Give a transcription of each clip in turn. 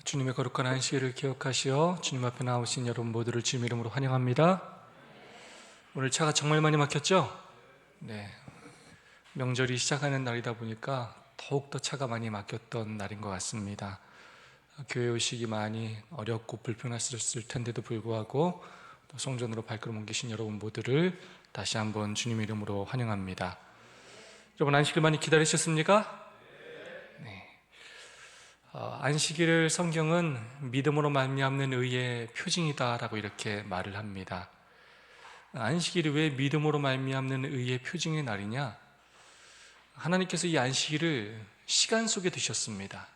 주님의 거룩한 안식일을 기억하시어 주님 앞에 나오신 여러분 모두를 주님 이름으로 환영합니다. 오늘 차가 정말 많이 막혔죠? 네, 명절이 시작하는 날이다 보니까 더욱더 차가 많이 막혔던 날인 것 같습니다. 교회 오시기 많이 어렵고 불편하셨을 텐데도 불구하고 또 성전으로 발걸음 옮기신 여러분 모두를 다시 한번 주님 이름으로 환영합니다. 여러분, 안식일 많이 기다리셨습니까? 안식일을 성경은 믿음으로 말미암는 의의 표징이다라고 이렇게 말을 합니다. 안식일이 왜 믿음으로 말미암는 의의 표징의 날이냐? 하나님께서 이 안식일을 시간 속에 두셨습니다.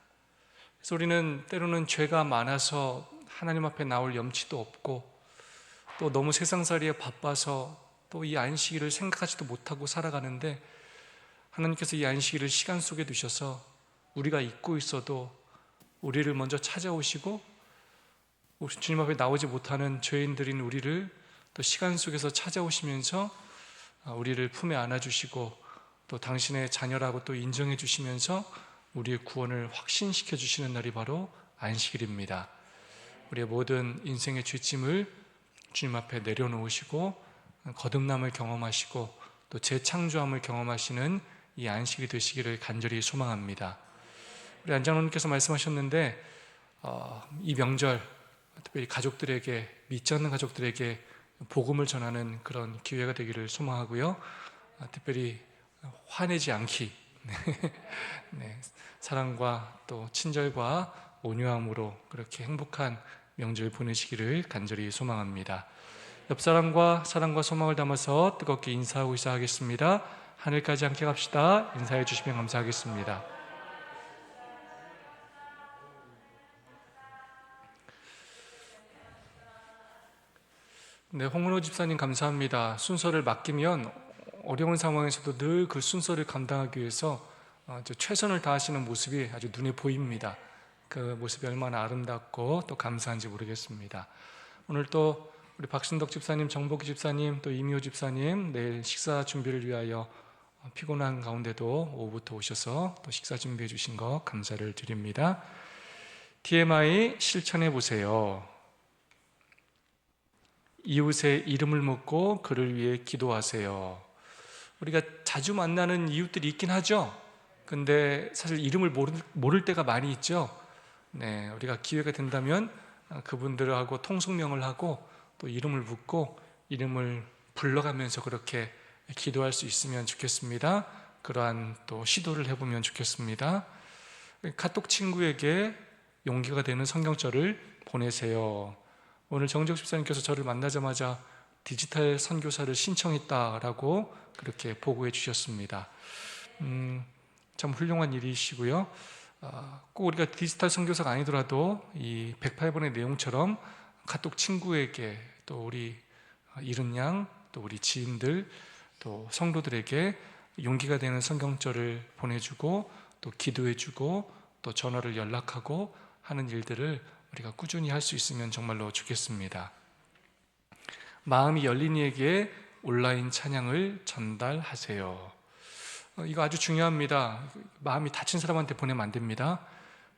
그래서 우리는 때로는 죄가 많아서 하나님 앞에 나올 염치도 없고 또 너무 세상살이에 바빠서 또 이 안식일을 생각하지도 못하고 살아가는데, 하나님께서 이 안식일을 시간 속에 두셔서 우리가 잊고 있어도 우리를 먼저 찾아오시고 우리 주님 앞에 나오지 못하는 죄인들인 우리를 또 시간 속에서 찾아오시면서 우리를 품에 안아주시고 또 당신의 자녀라고 또 인정해 주시면서 우리의 구원을 확신시켜 주시는 날이 바로 안식일입니다. 우리의 모든 인생의 죄짐을 주님 앞에 내려놓으시고 거듭남을 경험하시고 또 재창조함을 경험하시는 이 안식이 되시기를 간절히 소망합니다. 우리 안장로님께서 말씀하셨는데 이 명절 특별히 가족들에게, 믿지 않는 가족들에게 복음을 전하는 그런 기회가 되기를 소망하고요. 특별히 화내지 않기, 네, 사랑과 또 친절과 온유함으로 그렇게 행복한 명절 보내시기를 간절히 소망합니다. 옆 사람과 사랑과 소망을 담아서 뜨겁게 인사하고 시작하겠습니다. 하늘까지 함께 갑시다. 인사해 주시면 감사하겠습니다. 네, 홍은호 집사님 감사합니다. 순서를 맡기면 어려운 상황에서도 늘 그 순서를 감당하기 위해서 최선을 다하시는 모습이 아주 눈에 보입니다. 그 모습이 얼마나 아름답고 또 감사한지 모르겠습니다. 오늘 또 우리 박신덕 집사님, 정복기 집사님, 또 이미호 집사님 내일 식사 준비를 위하여 피곤한 가운데도 오후부터 오셔서 또 식사 준비해 주신 거 감사를 드립니다. TMI 실천해 보세요. 이웃의 이름을 묻고 그를 위해 기도하세요. 우리가 자주 만나는 이웃들이 있긴 하죠. 근데 사실 이름을 모를 때가 많이 있죠. 네, 우리가 기회가 된다면 그분들하고 통속명을 하고 또 이름을 묻고 이름을 불러가면서 그렇게 기도할 수 있으면 좋겠습니다. 그러한 또 시도를 해보면 좋겠습니다. 카톡 친구에게 용기가 되는 성경절을 보내세요. 오늘 정적 집사님께서 저를 만나자마자 디지털 선교사를 신청했다라고 그렇게 보고해 주셨습니다. 참 훌륭한 일이시고요. 꼭 우리가 디지털 선교사가 아니더라도 이 108번의 내용처럼 카톡 친구에게 또 우리 이른 양, 또 우리 지인들, 또 성도들에게 용기가 되는 성경절을 보내주고 또 기도해주고 또 전화를 연락하고 하는 일들을 우리가 꾸준히 할 수 있으면 정말로 좋겠습니다. 마음이 열린 이에게 온라인 찬양을 전달하세요. 이거 아주 중요합니다. 마음이 다친 사람한테 보내면 안 됩니다.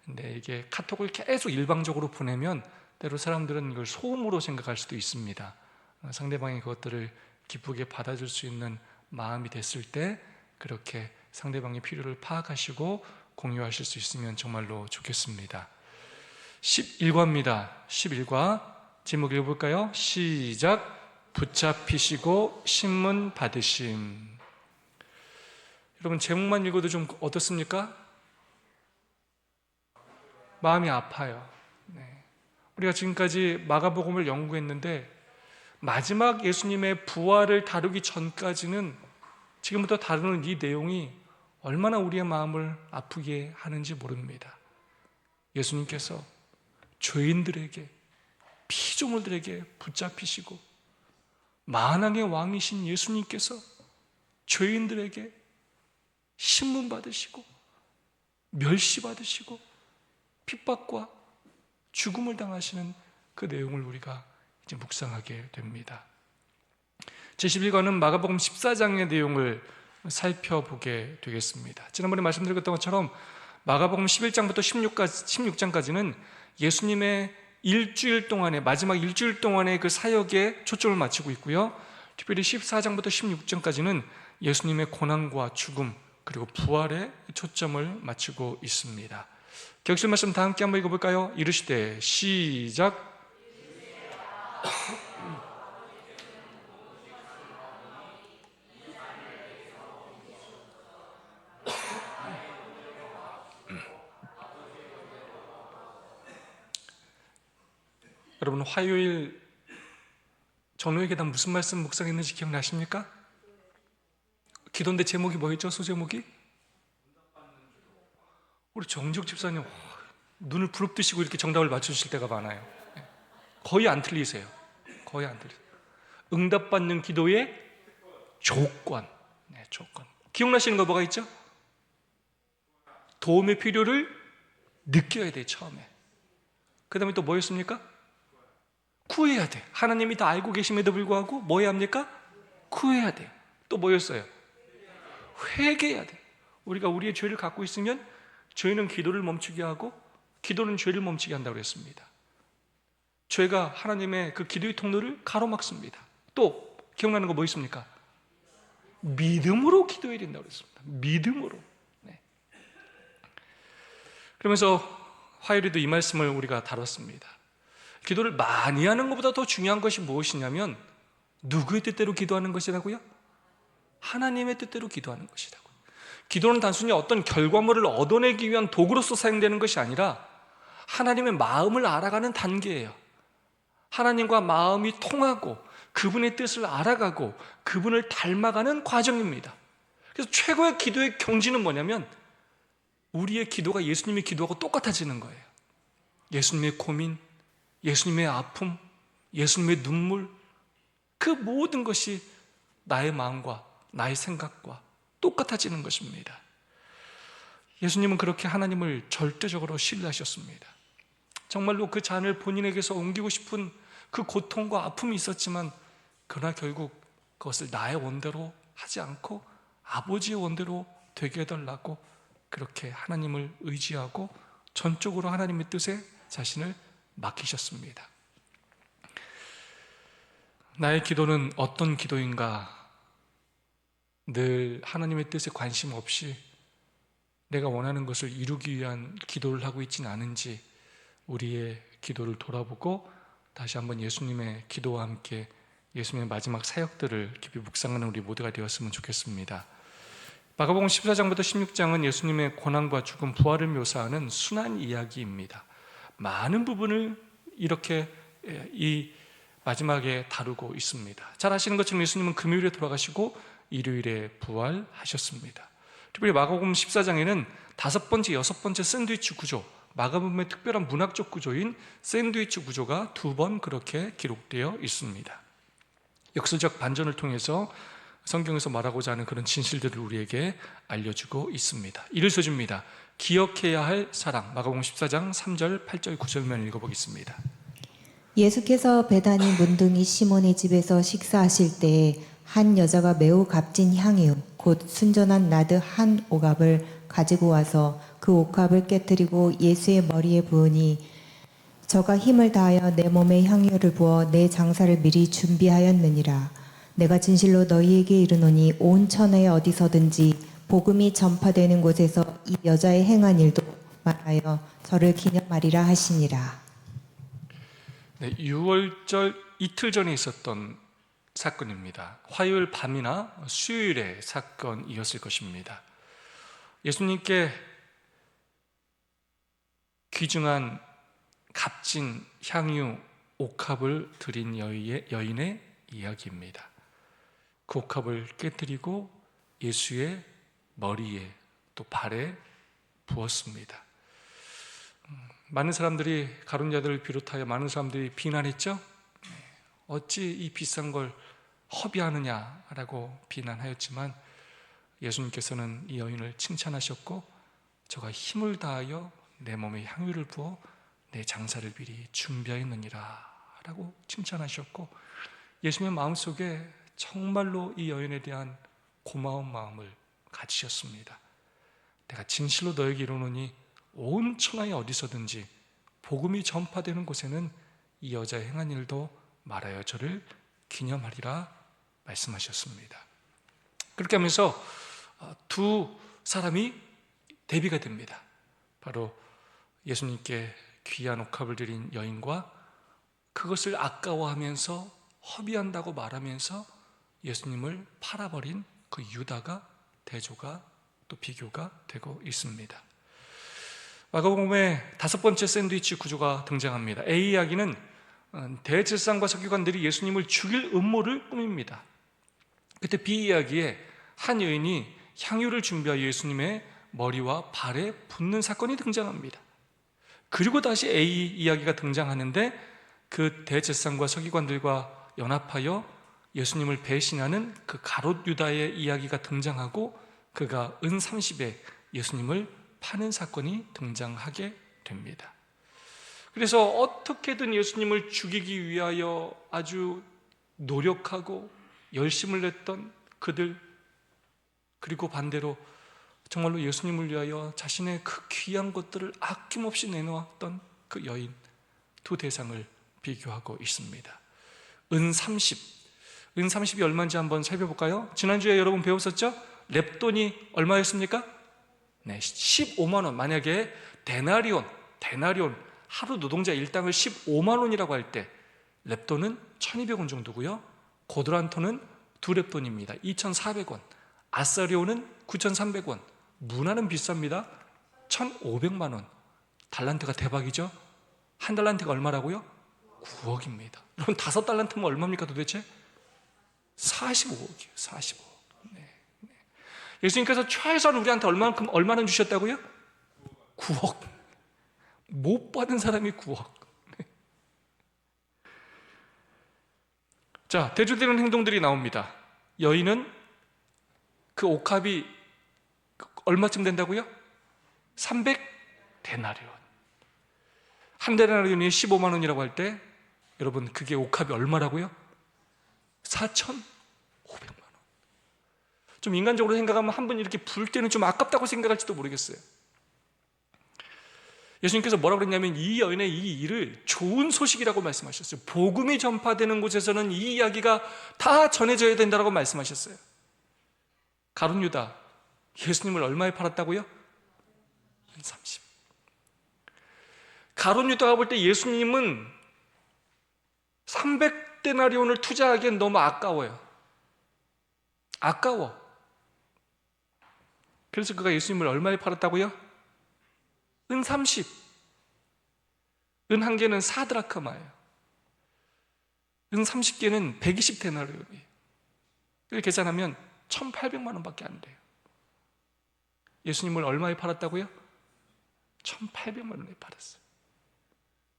근데 이게 카톡을 계속 일방적으로 보내면 때로 사람들은 이걸 소음으로 생각할 수도 있습니다. 상대방이 그것들을 기쁘게 받아줄 수 있는 마음이 됐을 때 그렇게 상대방의 필요를 파악하시고 공유하실 수 있으면 정말로 좋겠습니다. 11과입니다. 11과 제목 읽어볼까요? 시작. 붙잡히시고 신문 받으심. 여러분, 제목만 읽어도 좀 어떻습니까? 마음이 아파요. 네. 우리가 지금까지 마가복음을 연구했는데 마지막 예수님의 부활을 다루기 전까지는 지금부터 다루는 이 내용이 얼마나 우리의 마음을 아프게 하는지 모릅니다. 예수님께서 죄인들에게, 피조물들에게 붙잡히시고 만왕의 왕이신 예수님께서 죄인들에게 신문받으시고 멸시받으시고 핍박과 죽음을 당하시는 그 내용을 우리가 이제 묵상하게 됩니다. 제11과는 마가복음 14장의 내용을 살펴보게 되겠습니다. 지난번에 말씀드렸던 것처럼 마가복음 11장부터 16장까지는 예수님의 일주일 동안의 마지막 일주일 동안의 그 사역에 초점을 맞추고 있고요. 특별히 14장부터 16장까지는 예수님의 고난과 죽음 그리고 부활에 초점을 맞추고 있습니다. 격실 말씀 다 함께 한번 읽어볼까요? 이르시되 시작. 여러분, 화요일 전후의 계단 무슨 말씀 묵상했는지 기억나십니까? 기도인데 제목이 뭐였죠? 소제목이? 우리 정지욱 집사님 눈을 부릅뜨시고 이렇게 정답을 맞춰주실 때가 많아요. 거의 안 틀리세요. 거의 안 틀리세요. 응답받는 기도의 조건. 네, 조건. 기억나시는 거 뭐가 있죠? 도움의 필요를 느껴야 돼, 처음에. 그 다음에 또 뭐였습니까? 구해야 돼. 하나님이 다 알고 계심에도 불구하고 뭐 해야 합니까? 구해야 돼. 또 뭐였어요? 회개해야 돼. 우리가 우리의 죄를 갖고 있으면 죄는 기도를 멈추게 하고 기도는 죄를 멈추게 한다고 했습니다. 죄가 하나님의 그 기도의 통로를 가로막습니다. 또 기억나는 거 뭐 있습니까? 믿음으로 기도해야 된다고 했습니다. 믿음으로. 네. 그러면서 화요일에도 이 말씀을 우리가 다뤘습니다. 기도를 많이 하는 것보다 더 중요한 것이 무엇이냐면 누구의 뜻대로 기도하는 것이라고요? 하나님의 뜻대로 기도하는 것이라고요. 기도는 단순히 어떤 결과물을 얻어내기 위한 도구로서 사용되는 것이 아니라 하나님의 마음을 알아가는 단계예요. 하나님과 마음이 통하고 그분의 뜻을 알아가고 그분을 닮아가는 과정입니다. 그래서 최고의 기도의 경지는 뭐냐면 우리의 기도가 예수님의 기도하고 똑같아지는 거예요. 예수님의 고민, 예수님의 아픔, 예수님의 눈물, 그 모든 것이 나의 마음과 나의 생각과 똑같아지는 것입니다. 예수님은 그렇게 하나님을 절대적으로 신뢰하셨습니다. 정말로 그 잔을 본인에게서 옮기고 싶은 그 고통과 아픔이 있었지만 그러나 결국 그것을 나의 원대로 하지 않고 아버지의 원대로 되게 해달라고 그렇게 하나님을 의지하고 전적으로 하나님의 뜻에 자신을 맡기셨습니다. 나의 기도는 어떤 기도인가? 늘 하나님의 뜻에 관심 없이 내가 원하는 것을 이루기 위한 기도를 하고 있지는 않은지 우리의 기도를 돌아보고 다시 한번 예수님의 기도와 함께 예수님의 마지막 사역들을 깊이 묵상하는 우리 모두가 되었으면 좋겠습니다. 마가복음 14장부터 16장은 예수님의 고난과 죽음, 부활을 묘사하는 순환 이야기입니다. 많은 부분을 이렇게 이 마지막에 다루고 있습니다. 잘 아시는 것처럼 예수님은 금요일에 돌아가시고 일요일에 부활하셨습니다. 특별히 마가복음 14장에는 5번째, 6번째 샌드위치 구조, 마가복음의 특별한 문학적 구조인 샌드위치 구조가 2번 그렇게 기록되어 있습니다. 역사적 반전을 통해서 성경에서 말하고자 하는 그런 진실들을 우리에게 알려주고 있습니다. 이를 써줍니다. 기억해야 할 사랑, 마가복음 14장 3절, 8절, 9절만 읽어보겠습니다. 예수께서 베다니 문둥이 시몬의 집에서 식사하실 때에 한 여자가 매우 값진 향유 곧 순전한 나드 한 옥합을 가지고 와서 그 옥합을 깨뜨리고 예수의 머리에 부으니 저가 힘을 다하여 내 몸에 향유를 부어 내 장사를 미리 준비하였느니라. 내가 진실로 너희에게 이르노니 온 천하에 어디서든지 복음이 전파되는 곳에서 이 여자의 행한 일도 말하여 저를 기념하리라 하시니라. 네, 6월절 이틀 전에 있었던 사건입니다. 화요일 밤이나 수요일의 사건이었을 것입니다. 예수님께 귀중한 값진 향유 옥합을 드린 여인의 이야기입니다. 그 옥합을 깨뜨리고 예수의 머리에 또 발에 부었습니다. 많은 사람들이 가룟자들을 비롯하여 많은 사람들이 비난했죠. 어찌 이 비싼 걸 허비하느냐라고 비난하였지만 예수님께서는 이 여인을 칭찬하셨고 저가 힘을 다하여 내 몸에 향유를 부어 내 장사를 미리 준비하였느니라 라고 칭찬하셨고 예수님의 마음속에 정말로 이 여인에 대한 고마운 마음을 가지셨습니다. 내가 진실로 너에게 이르노니 온 천하에 어디서든지 복음이 전파되는 곳에는 이 여자의 행한 일도 말하여 저를 기념하리라 말씀하셨습니다. 그렇게 하면서 두 사람이 대비가 됩니다. 바로 예수님께 귀한 옥합을 드린 여인과 그것을 아까워하면서 허비한다고 말하면서 예수님을 팔아버린 그 유다가 대조가 또 비교가 되고 있습니다. 마가복음의 5번째 샌드위치 구조가 등장합니다. A 이야기는 대제사장과 서기관들이 예수님을 죽일 음모를 꾸밉니다. 그때 B 이야기에 한 여인이 향유를 준비하여 예수님의 머리와 발에 붓는 사건이 등장합니다. 그리고 다시 A 이야기가 등장하는데 그 대제사장과 서기관들과 연합하여 예수님을 배신하는 그 가롯 유다의 이야기가 등장하고 그가 은 30에 예수님을 파는 사건이 등장하게 됩니다. 그래서 어떻게든 예수님을 죽이기 위하여 아주 노력하고 열심을 냈던 그들, 그리고 반대로 정말로 예수님을 위하여 자신의 그 귀한 것들을 아낌없이 내놓았던 그 여인, 두 대상을 비교하고 있습니다. 은 30, 은 30이 얼마인지 한번 살펴볼까요? 지난주에 여러분 배웠었죠? 렙돈이 얼마였습니까? 네, 15만 원. 만약에 데나리온 하루 노동자 일당을 15만 원이라고 할 때 렙돈은 1200원 정도고요. 고드란토는 2렙돈입니다. 2400원. 아사리오는 9300원. 문화는 비쌉니다. 1500만 원. 달란트가 대박이죠? 한 달란트가 얼마라고요? 9억입니다. 여러분 5달란트면 얼마입니까 도대체? 45억이에요. 45억. 예수님께서 최소한 우리한테 얼마나 주셨다고요? 9억. 못 받은 사람이 9억. 자, 대조되는 행동들이 나옵니다. 여인은 그 옥합이 얼마쯤 된다고요? 300데나리온. 한 데나리온이 15만 원이라고 할 때 여러분 그게 옥합이 얼마라고요? 4,500만 원. 좀 인간적으로 생각하면 한 번 이렇게 불 때는 좀 아깝다고 생각할지도 모르겠어요. 예수님께서 뭐라고 그랬냐면 이 여인의 이 일을 좋은 소식이라고 말씀하셨어요. 복음이 전파되는 곳에서는 이 이야기가 다 전해져야 된다고 말씀하셨어요. 가룟 유다, 예수님을 얼마에 팔았다고요? 30. 가룟 유다가 볼 때 예수님은 300데나리온을 투자하기엔 너무 아까워요. 아까워. 그래서 그가 예수님을 얼마에 팔았다고요? 은 30. 은 한 개는 4드라크마예요. 은 30개는 120데나리온이에요. 이걸 계산하면 1800만 원밖에 안 돼요. 예수님을 얼마에 팔았다고요? 1800만 원에 팔았어요.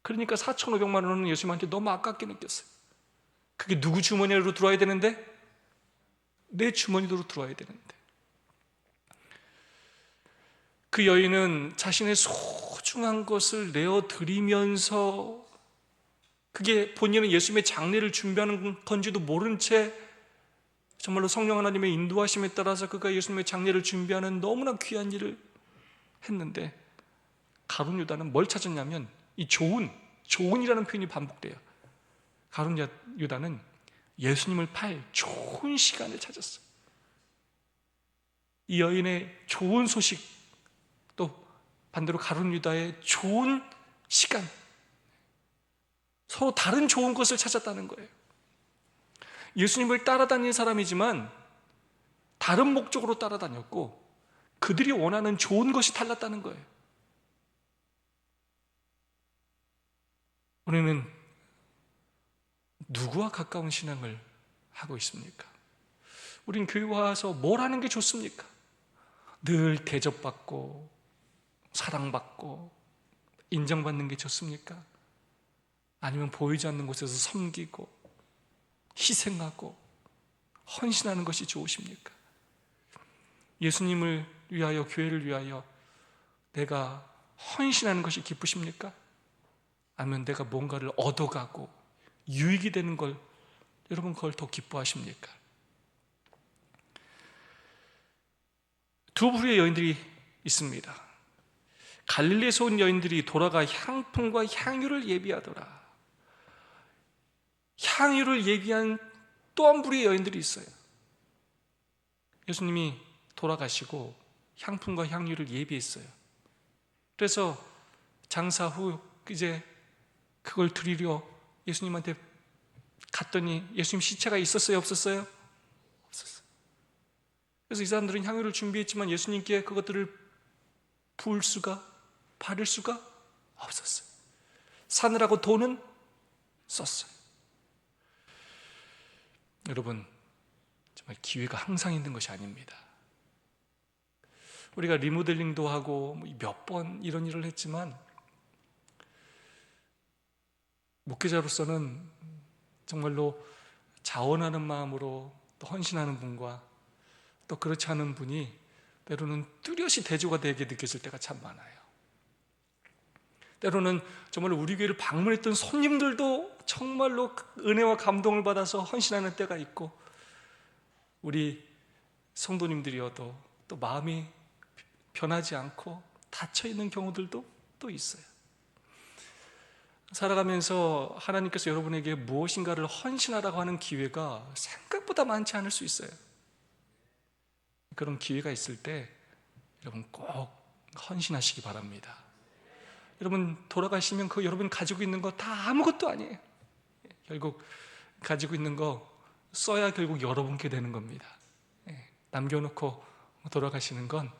그러니까 4500만 원은 예수님한테 너무 아깝게 느꼈어요. 그게 누구 주머니로 들어와야 되는데? 내 주머니로 들어와야 되는데. 그 여인은 자신의 소중한 것을 내어드리면서 그게 본인은 예수님의 장례를 준비하는 건지도 모른 채 정말로 성령 하나님의 인도하심에 따라서 그가 예수님의 장례를 준비하는 너무나 귀한 일을 했는데 가룟 유다는 뭘 찾았냐면 이 좋은이라는 표현이 반복돼요. 가룟 유다는 예수님을 팔 좋은 시간을 찾았어요. 이 여인의 좋은 소식, 또 반대로 가룟 유다의 좋은 시간, 서로 다른 좋은 것을 찾았다는 거예요. 예수님을 따라다니는 사람이지만 다른 목적으로 따라다녔고 그들이 원하는 좋은 것이 달랐다는 거예요. 우리는 누구와 가까운 신앙을 하고 있습니까? 우린 교회 와서 뭘 하는 게 좋습니까? 늘 대접받고 사랑받고 인정받는 게 좋습니까? 아니면 보이지 않는 곳에서 섬기고 희생하고 헌신하는 것이 좋으십니까? 예수님을 위하여, 교회를 위하여 내가 헌신하는 것이 기쁘십니까? 아니면 내가 뭔가를 얻어가고 유익이 되는 걸, 여러분 그걸 더 기뻐하십니까? 두 부류의 여인들이 있습니다. 갈릴리에서 온 여인들이 돌아가 향품과 향유를 예비하더라. 향유를 예비한 또 한 부류의 여인들이 있어요. 예수님이 돌아가시고 향품과 향유를 예비했어요. 그래서 장사 후 이제 그걸 드리려 예수님한테 갔더니 예수님 시체가 있었어요, 없었어요? 없었어요. 그래서 이 사람들은 향유를 준비했지만 예수님께 그것들을 부을 수가, 바를 수가 없었어요. 사느라고 돈은 썼어요. 여러분, 정말 기회가 항상 있는 것이 아닙니다. 우리가 리모델링도 하고 몇 번 이런 일을 했지만 목회자로서는 정말로 자원하는 마음으로 또 헌신하는 분과 또 그렇지 않은 분이 때로는 뚜렷이 대조가 되게 느껴질 때가 참 많아요. 때로는 정말로 우리 교회를 방문했던 손님들도 정말로 은혜와 감동을 받아서 헌신하는 때가 있고, 우리 성도님들이어도 또 마음이 변하지 않고 닫혀있는 경우들도 또 있어요. 살아가면서 하나님께서 여러분에게 무엇인가를 헌신하라고 하는 기회가 생각보다 많지 않을 수 있어요. 그런 기회가 있을 때 여러분 꼭 헌신하시기 바랍니다. 여러분 돌아가시면 그 여러분 가지고 있는 거 다 아무것도 아니에요. 결국 가지고 있는 거 써야 결국 여러분께 되는 겁니다. 남겨놓고 돌아가시는 건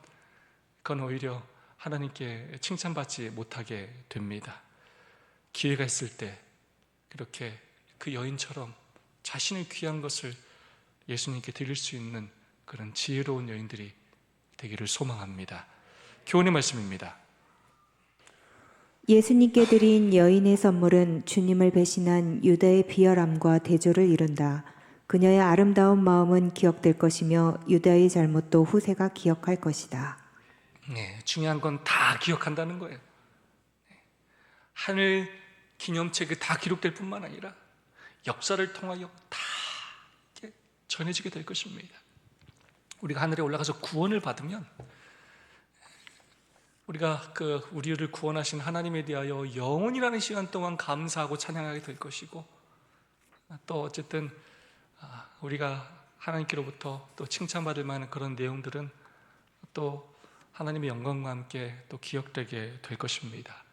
그건 오히려 하나님께 칭찬받지 못하게 됩니다. 기회가 있을 때 그렇게 그 여인처럼 자신의 귀한 것을 예수님께 드릴 수 있는 그런 지혜로운 여인들이 되기를 소망합니다. 교훈의 말씀입니다. 예수님께 드린 여인의 선물은 주님을 배신한 유다의 비열함과 대조를 이룬다. 그녀의 아름다운 마음은 기억될 것이며 유다의 잘못도 후세가 기억할 것이다. 네, 중요한 건 다 기억한다는 거예요. 하늘 기념책에 다 기록될 뿐만 아니라 역사를 통하여 다 전해지게 될 것입니다. 우리가 하늘에 올라가서 구원을 받으면 우리가 우리를 구원하신 하나님에 대하여 영원이라는 시간 동안 감사하고 찬양하게 될 것이고, 또 어쨌든 우리가 하나님께로부터 또 칭찬받을 만한 그런 내용들은 또 하나님의 영광과 함께 또 기억되게 될 것입니다.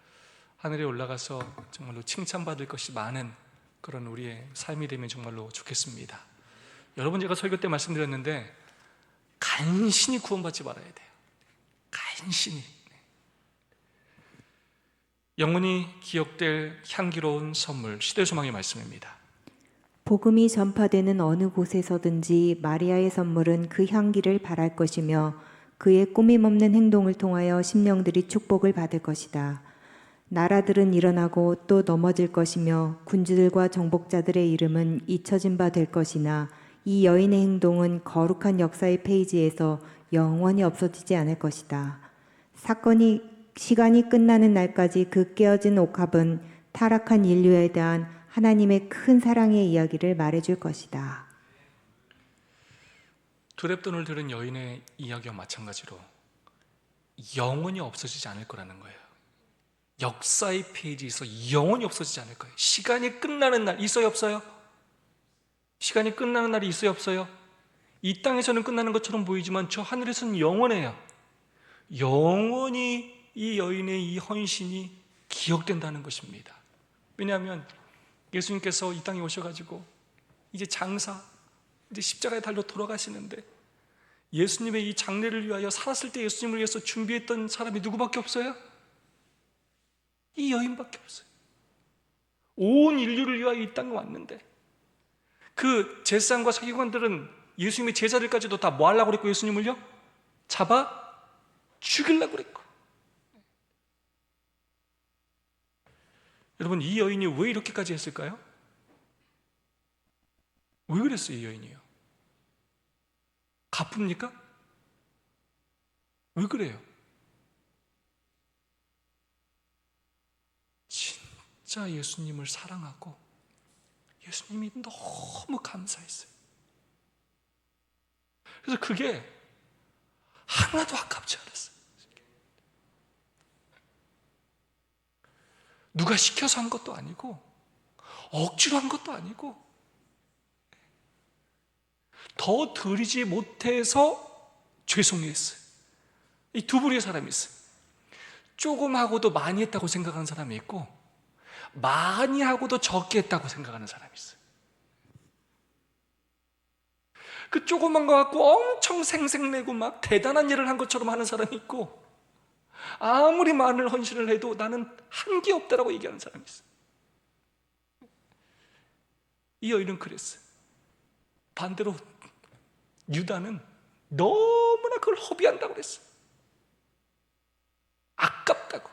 하늘에 올라가서 정말로 칭찬받을 것이 많은 그런 우리의 삶이 되면 정말로 좋겠습니다. 여러분, 제가 설교 때 말씀드렸는데 간신히 구원받지 말아야 돼요. 간신히. 영원히 기억될 향기로운 선물, 시대소망의 말씀입니다. 복음이 전파되는 어느 곳에서든지 마리아의 선물은 그 향기를 발할 것이며 그의 꾸밈없는 행동을 통하여 심령들이 축복을 받을 것이다. 나라들은 일어나고 또 넘어질 것이며 군주들과 정복자들의 이름은 잊혀진 바 될 것이나 이 여인의 행동은 거룩한 역사의 페이지에서 영원히 없어지지 않을 것이다. 시간이 끝나는 날까지 그 깨어진 옥합은 타락한 인류에 대한 하나님의 큰 사랑의 이야기를 말해줄 것이다. 두랩돈을 들은 여인의 이야기와 마찬가지로 영원히 없어지지 않을 거라는 거예요. 역사의 페이지에서 영원히 없어지지 않을 거예요. 시간이 끝나는 날 있어요, 없어요? 시간이 끝나는 날이 있어요, 없어요? 이 땅에서는 끝나는 것처럼 보이지만 저 하늘에서는 영원해요. 영원히 이 여인의 이 헌신이 기억된다는 것입니다. 왜냐하면 예수님께서 이 땅에 오셔가지고 이제 이제 십자가의 달로 돌아가시는데 예수님의 이 장례를 위하여 살았을 때 예수님을 위해서 준비했던 사람이 누구밖에 없어요? 이 여인밖에 없어요. 온 인류를 위하여 이 땅에 왔는데 그 제사장과 서기관들은 예수님의 제자들까지도 다 뭐 하려고 그랬고 예수님을요? 잡아 죽이려고 그랬고. 여러분, 이 여인이 왜 이렇게까지 했을까요? 왜 그랬어요, 이 여인이요? 갚습니까? 왜 그래요? 진짜 예수님을 사랑하고 예수님이 너무 감사했어요. 그래서 그게 하나도 아깝지 않았어요. 누가 시켜서 한 것도 아니고 억지로 한 것도 아니고 더 드리지 못해서 죄송했어요. 이 두 부류의 사람이 있어요. 조금 하고도 많이 했다고 생각하는 사람이 있고 많이 하고도 적게 했다고 생각하는 사람이 있어요. 그 조그만 거 갖고 엄청 생색내고 막 대단한 일을 한 것처럼 하는 사람이 있고 아무리 많은 헌신을 해도 나는 한 게 없다라고 얘기하는 사람이 있어요. 이 여인은 그랬어요. 반대로 유다는 너무나 그걸 허비한다고 그랬어요. 아깝다고.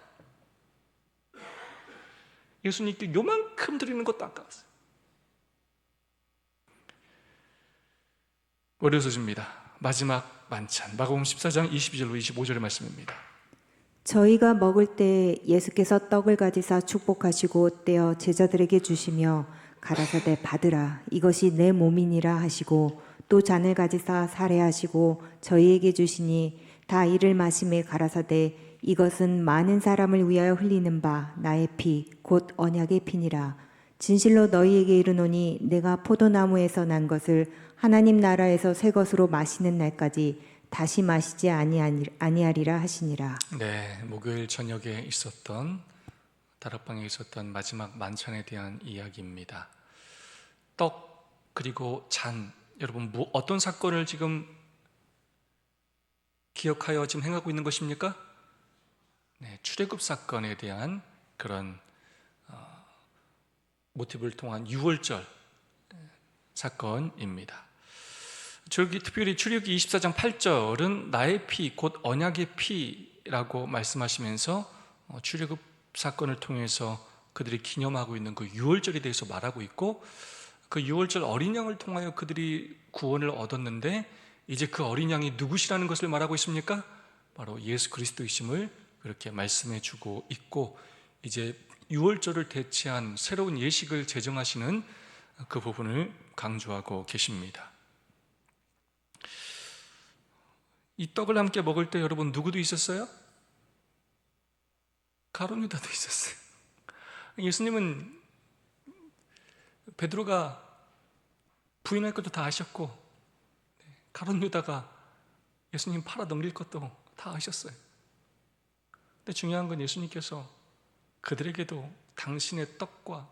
예수님께 요만큼 드리는 것도 아까웠어요. 월요소입니다. 마지막 만찬 마가복음 14장 22절로 25절의 말씀입니다. 저희가 먹을 때 예수께서 떡을 가지사 축복하시고 떼어 제자들에게 주시며 가라사대 받으라 이것이 내 몸이니라 하시고 또 잔을 가지사 살해하시고 저희에게 주시니 다 이를 마심에 가라사대 이것은 많은 사람을 위하여 흘리는 바 나의 피 곧 언약의 피니라. 진실로 너희에게 이르노니 내가 포도나무에서 난 것을 하나님 나라에서 새 것으로 마시는 날까지 다시 마시지 아니하리라 하시니라. 네, 목요일 저녁에 있었던 다락방에 있었던 마지막 만찬에 대한 이야기입니다. 떡 그리고 잔, 여러분 어떤 사건을 지금 기억하여 지금 행하고 있는 것입니까? 네, 출애굽 사건에 대한 그런 모티브를 통한 6월절 사건입니다. 특별히 출애굽기 24장 8절은 나의 피 곧 언약의 피라고 말씀하시면서 출애굽 사건을 통해서 그들이 기념하고 있는 그 6월절에 대해서 말하고 있고 그 6월절 어린 양을 통하여 그들이 구원을 얻었는데 이제 그 어린 양이 누구시라는 것을 말하고 있습니까? 바로 예수 그리스도이심을 그렇게 말씀해 주고 있고 이제 6월절을 대체한 새로운 예식을 제정하시는 그 부분을 강조하고 계십니다. 이 떡을 함께 먹을 때 여러분 누구도 있었어요? 가룟 유다도 있었어요. 예수님은 베드로가 부인할 것도 다 아셨고 가룟 유다가 예수님 팔아 넘길 것도 다 아셨어요. 근데 중요한 건 예수님께서 그들에게도 당신의 떡과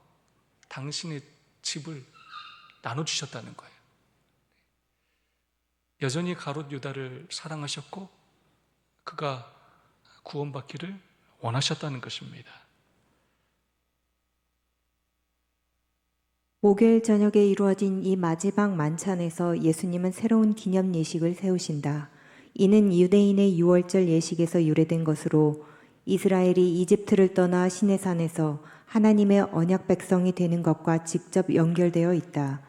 당신의 집을 나눠주셨다는 거예요. 여전히 가룟 유다를 사랑하셨고 그가 구원받기를 원하셨다는 것입니다. 목요일 저녁에 이루어진 이 마지막 만찬에서 예수님은 새로운 기념 예식을 세우신다. 이는 유대인의 유월절 예식에서 유래된 것으로 이스라엘이 이집트를 떠나 시내산에서 하나님의 언약 백성이 되는 것과 직접 연결되어 있다.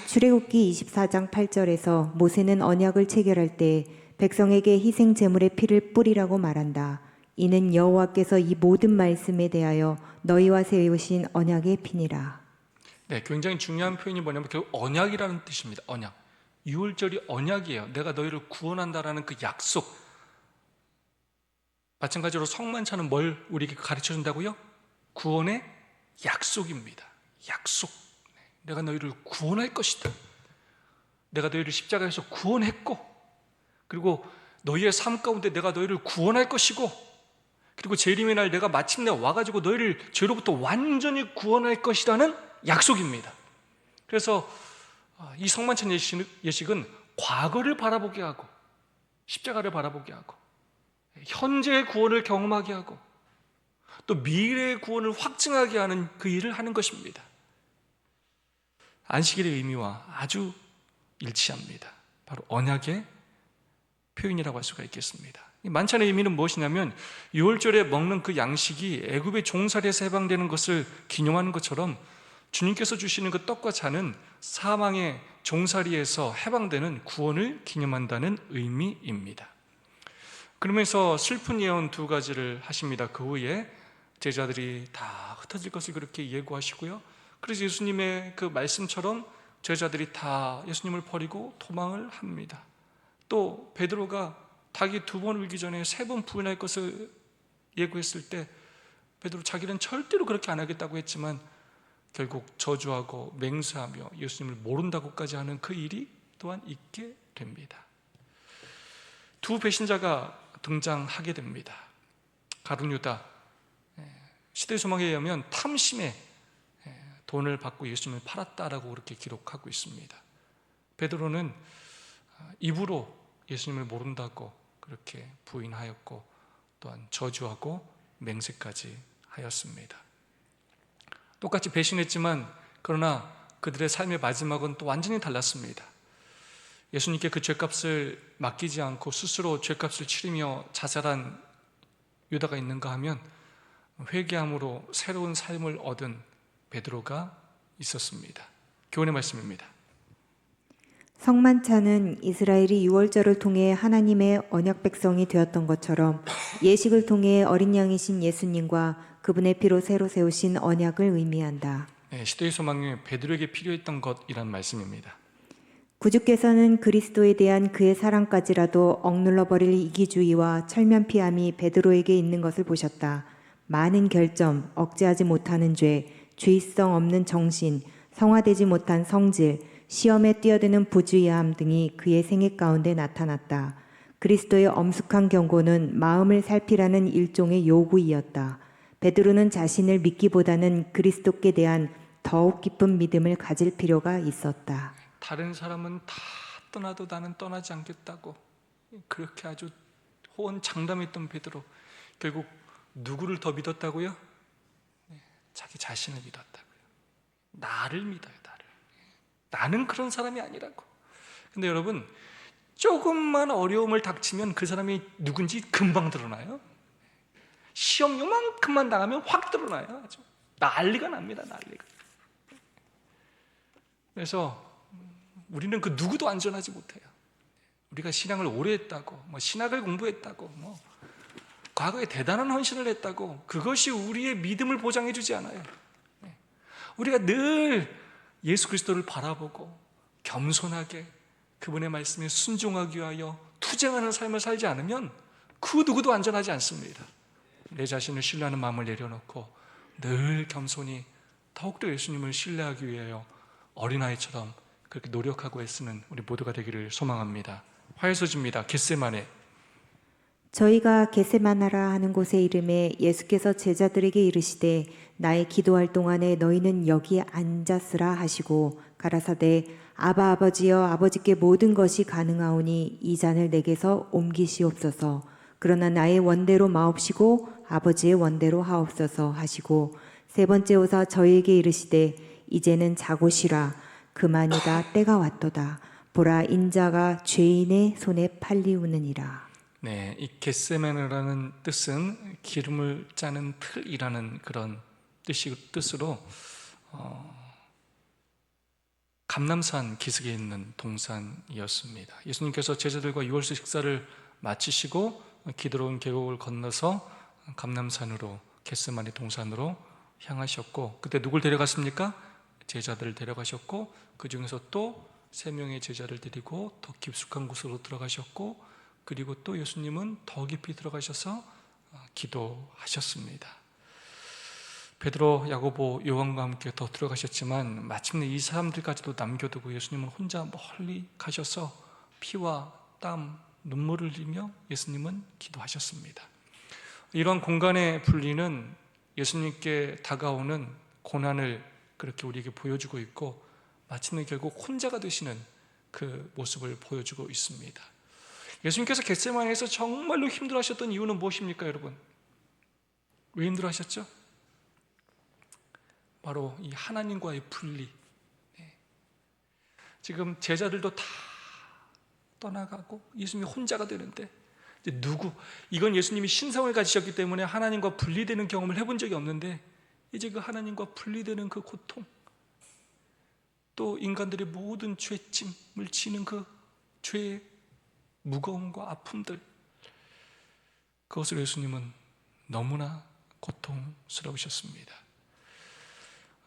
출애굽기 24장 8절에서 모세는 언약을 체결할 때 백성에게 희생 제물의 피를 뿌리라고 말한다. 이는 여호와께서 이 모든 말씀에 대하여 너희와 세우신 언약의 피니라. 네, 굉장히 중요한 표현이 뭐냐면 결국 언약이라는 뜻입니다. 언약. 유월절이 언약이에요. 내가 너희를 구원한다라는 그 약속. 마찬가지로 성만찬은 뭘 우리에게 가르쳐준다고요? 구원의 약속입니다. 약속. 내가 너희를 구원할 것이다. 내가 너희를 십자가에서 구원했고 그리고 너희의 삶 가운데 내가 너희를 구원할 것이고 그리고 재림의 날 내가 마침내 와가지고 너희를 죄로부터 완전히 구원할 것이라는 약속입니다. 그래서 이 성만찬 예식은 과거를 바라보게 하고 십자가를 바라보게 하고 현재의 구원을 경험하게 하고 또 미래의 구원을 확증하게 하는 그 일을 하는 것입니다. 안식일의 의미와 아주 일치합니다. 바로 언약의 표현이라고 할 수가 있겠습니다. 이 만찬의 의미는 무엇이냐면 유월절에 먹는 그 양식이 애굽의 종살이에서 해방되는 것을 기념하는 것처럼 주님께서 주시는 그 떡과 잔은 사망의 종살이에서 해방되는 구원을 기념한다는 의미입니다. 그러면서 슬픈 예언 두 가지를 하십니다. 그 후에 제자들이 다 흩어질 것을 그렇게 예고하시고요. 그래서 예수님의 그 말씀처럼 제자들이 다 예수님을 버리고 도망을 합니다. 또 베드로가 닭이 2번 울기 전에 3번 부인할 것을 예고했을 때 베드로 자기는 절대로 그렇게 안 하겠다고 했지만 결국 저주하고 맹세하며 예수님을 모른다고까지 하는 그 일이 또한 있게 됩니다. 두 배신자가 등장하게 됩니다. 가룟 유다, 시대 소망에 의하면 탐심에 돈을 받고 예수님을 팔았다라고 그렇게 기록하고 있습니다. 베드로는 입으로 예수님을 모른다고 그렇게 부인하였고 또한 저주하고 맹세까지 하였습니다. 똑같이 배신했지만 그러나 그들의 삶의 마지막은 또 완전히 달랐습니다. 예수님께 그 죄값을 맡기지 않고 스스로 죄값을 치르며 자살한 유다가 있는가 하면 회개함으로 새로운 삶을 얻은 베드로가 있었습니다. 교훈의 말씀입니다. 성만찬은 이스라엘이 유월절을 통해 하나님의 언약 백성이 되었던 것처럼 예식을 통해 어린 양이신 예수님과 그분의 피로 새로 세우신 언약을 의미한다. 시대의 소망이 베드로에게 필요했던 것이란 말씀입니다. 구주께서는 그리스도에 대한 그의 사랑까지라도 억눌러 버릴 이기주의와 철면피함이 베드로에게 있는 것을 보셨다. 많은 결점, 억제하지 못하는 죄, 주의성 없는 정신, 성화되지 못한 성질, 시험에 뛰어드는 부주의함 등이 그의 생애 가운데 나타났다. 그리스도의 엄숙한 경고는 마음을 살피라는 일종의 요구이었다. 베드로는 자신을 믿기보다는 그리스도께 대한 더욱 깊은 믿음을 가질 필요가 있었다. 다른 사람은 다 떠나도 나는 떠나지 않겠다고 그렇게 아주 호언장담했던 베드로, 결국 누구를 더 믿었다고요? 자기 자신을 믿었다고요. 나를 믿어요. 나는 그런 사람이 아니라고. 근데 여러분, 조금만 어려움을 닥치면 그 사람이 누군지 금방 드러나요. 시험 요만큼만 당하면 확 드러나요. 아주 난리가 납니다. 난리가. 그래서 우리는 그 누구도 안전하지 못해요. 우리가 신앙을 오래 했다고, 신학을 공부했다고, 과거에 대단한 헌신을 했다고 그것이 우리의 믿음을 보장해 주지 않아요. 우리가 늘 예수 그리스도를 바라보고 겸손하게 그분의 말씀에 순종하기 위하여 투쟁하는 삶을 살지 않으면 그 누구도 안전하지 않습니다. 내 자신을 신뢰하는 마음을 내려놓고 늘 겸손히 더욱더 예수님을 신뢰하기 위하여 어린아이처럼 그렇게 노력하고 애쓰는 우리 모두가 되기를 소망합니다. 화해소지입니다. 겟세마네. 저희가 겟세마나라 하는 곳의 이름에 예수께서 제자들에게 이르시되 나의 기도할 동안에 너희는 여기에 앉았으라 하시고 가라사대 아바 아버지여 아버지께 모든 것이 가능하오니 이 잔을 내게서 옮기시옵소서. 그러나 나의 원대로 마옵시고 아버지의 원대로 하옵소서 하시고 세 번째 오사 저희에게 이르시되 이제는 자고 쉬라. 그만이다. 때가 왔도다. 보라 인자가 죄인의 손에 팔리우느니라. 네, 이 겟세마네라는 뜻은 기름을 짜는 틀이라는 그런 뜻으로 감람산 기슭에 있는 동산이었습니다. 예수님께서 제자들과 유월절 식사를 마치시고 기드론 계곡을 건너서 감람산으로 겟세마네 동산으로 향하셨고 그때 누굴 데려갔습니까? 제자들을 데려가셨고 그 중에서 또 3명의 제자를 데리고 더 깊숙한 곳으로 들어가셨고 그리고 또 예수님은 더 깊이 들어가셔서 기도하셨습니다. 베드로, 야고보, 요한과 함께 더 들어가셨지만 마침내 이 사람들까지도 남겨두고 예수님은 혼자 멀리 가셔서 피와 땀, 눈물을 흘리며 예수님은 기도하셨습니다. 이러한 공간의 분리는 예수님께 다가오는 고난을 그렇게 우리에게 보여주고 있고 마침내 결국 혼자가 되시는 그 모습을 보여주고 있습니다. 예수님께서 겟세마네에서 정말로 힘들어하셨던 이유는 무엇입니까, 여러분? 왜 힘들어하셨죠? 바로 이 하나님과의 분리. 지금 제자들도 다 떠나가고 예수님이 혼자가 되는데 이제 이건 예수님이 신성을 가지셨기 때문에 하나님과 분리되는 경험을 해본 적이 없는데 이제 그 하나님과 분리되는 그 고통, 또 인간들의 모든 죄짐을 지는 그 죄의 무거움과 아픔들, 그것을 예수님은 너무나 고통스러우셨습니다.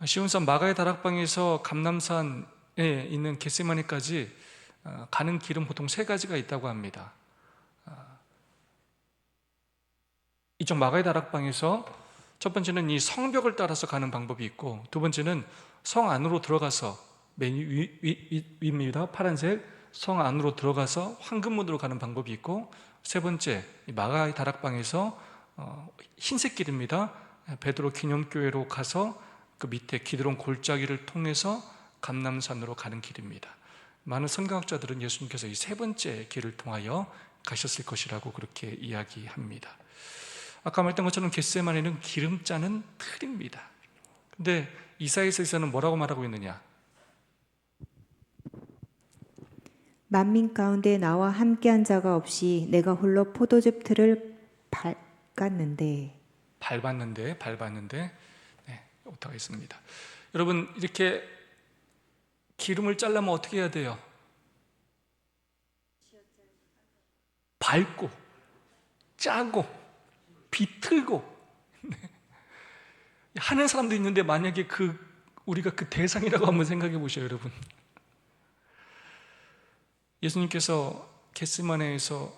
시온산 마가의 다락방에서 감람산에 있는 겟세마네까지 가는 길은 보통 3가지가 있다고 합니다. 이쪽 마가의 다락방에서 첫 번째는 이 성벽을 따라서 가는 방법이 있고, 두 번째는 성 안으로 들어가서, 맨 위입니다. 파란색 성 안으로 들어가서 황금문으로 가는 방법이 있고, 세 번째 이 마가의 다락방에서 흰색 길입니다. 베드로 기념교회로 가서 그 밑에 기드론 골짜기를 통해서 감람산으로 가는 길입니다. 많은 성경학자들은 예수님께서 이 세 번째 길을 통하여 가셨을 것이라고 그렇게 이야기합니다. 아까 말했던 것처럼 겟세마네는 기름 짜는 틀입니다. 근데 이사야서에서는 뭐라고 말하고 있느냐? 만민 가운데 나와 함께한 자가 없이 내가 홀로 포도즙 틀을 밟았는데. 네, 오타가 있습니다. 여러분, 이렇게 기름을 짜려면 어떻게 해야 돼요? 밟고 짜고 비틀고 하는 사람도 있는데, 만약에 우리가 그 대상이라고 한번 생각해 보셔요, 여러분. 예수님께서 겟세마네에서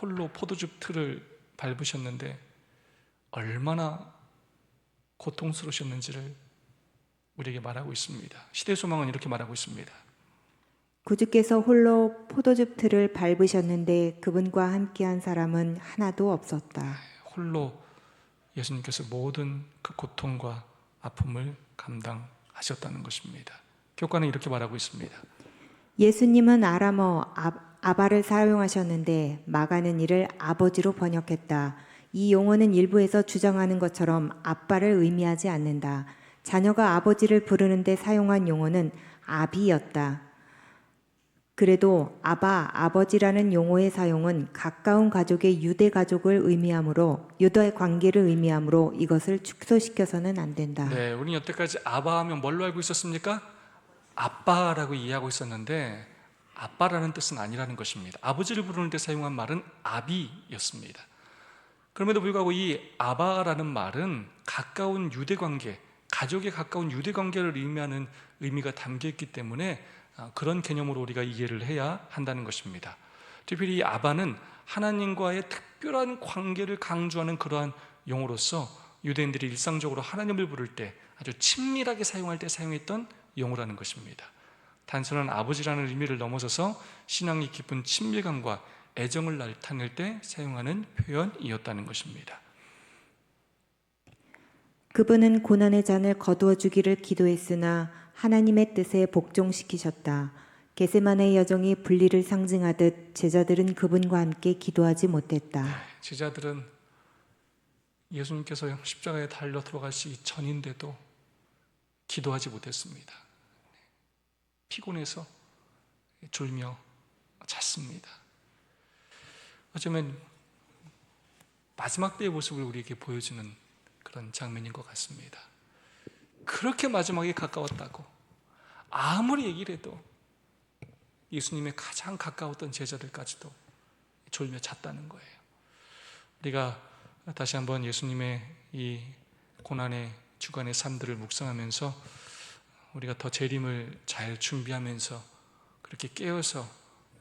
홀로 포도즙 틀을 밟으셨는데 얼마나 고통스러우셨는지를 우리에게 말하고 있습니다. 시대소망은 이렇게 말하고 있습니다. 구주께서 홀로 포도즙 틀을 밟으셨는데 그분과 함께한 사람은 하나도 없었다. 홀로 예수님께서 모든 그 고통과 아픔을 감당하셨다는 것입니다. 교과는 이렇게 말하고 있습니다. 예수님은 아람어 아바를 사용하셨는데 마가는 이를 아버지로 번역했다. 이 용어는 일부에서 주장하는 것처럼 아빠를 의미하지 않는다. 자녀가 아버지를 부르는데 사용한 용어는 아비였다. 그래도 아버지라는 용어의 사용은 가까운 가족의 유대 가족을 의미하므로, 유대 관계를 의미하므로 이것을 축소시켜서는 안 된다. 네, 우리는 여태까지 아바 하면 뭘로 알고 있었습니까? 아빠라고 이해하고 있었는데 아빠라는 뜻은 아니라는 것입니다. 아버지를 부르는 데 사용한 말은 아비였습니다. 그럼에도 불구하고 이 아바라는 말은 가까운 유대관계, 가족에 가까운 유대관계를 의미하는 의미가 담겨있기 때문에 그런 개념으로 우리가 이해를 해야 한다는 것입니다. 특별히 이 아바는 하나님과의 특별한 관계를 강조하는 그러한 용어로서 유대인들이 일상적으로 하나님을 부를 때 아주 친밀하게 사용할 때 사용했던 용어라는 것입니다. 단순한 아버지라는 의미를 넘어서서 신앙이 깊은 친밀감과 애정을 나타낼 때 사용하는 표현이었다는 것입니다. 그분은 고난의 잔을 거두어 주기를 기도했으나 하나님의 뜻에 복종시키셨다. 겟세마네의 여정이 분리를 상징하듯 제자들은 그분과 함께 기도하지 못했다. 제자들은 예수님께서 십자가에 달려 들어가시기 전인데도 기도하지 못했습니다. 피곤해서 졸며 잤습니다. 어쩌면 마지막 때의 모습을 우리에게 보여주는 그런 장면인 것 같습니다. 그렇게 마지막에 가까웠다고 아무리 얘기를 해도 예수님의 가장 가까웠던 제자들까지도 졸며 잤다는 거예요. 우리가 다시 한번 예수님의 이 고난의 주간의 삶들을 묵상하면서 우리가 더 재림을 잘 준비하면서 그렇게 깨어서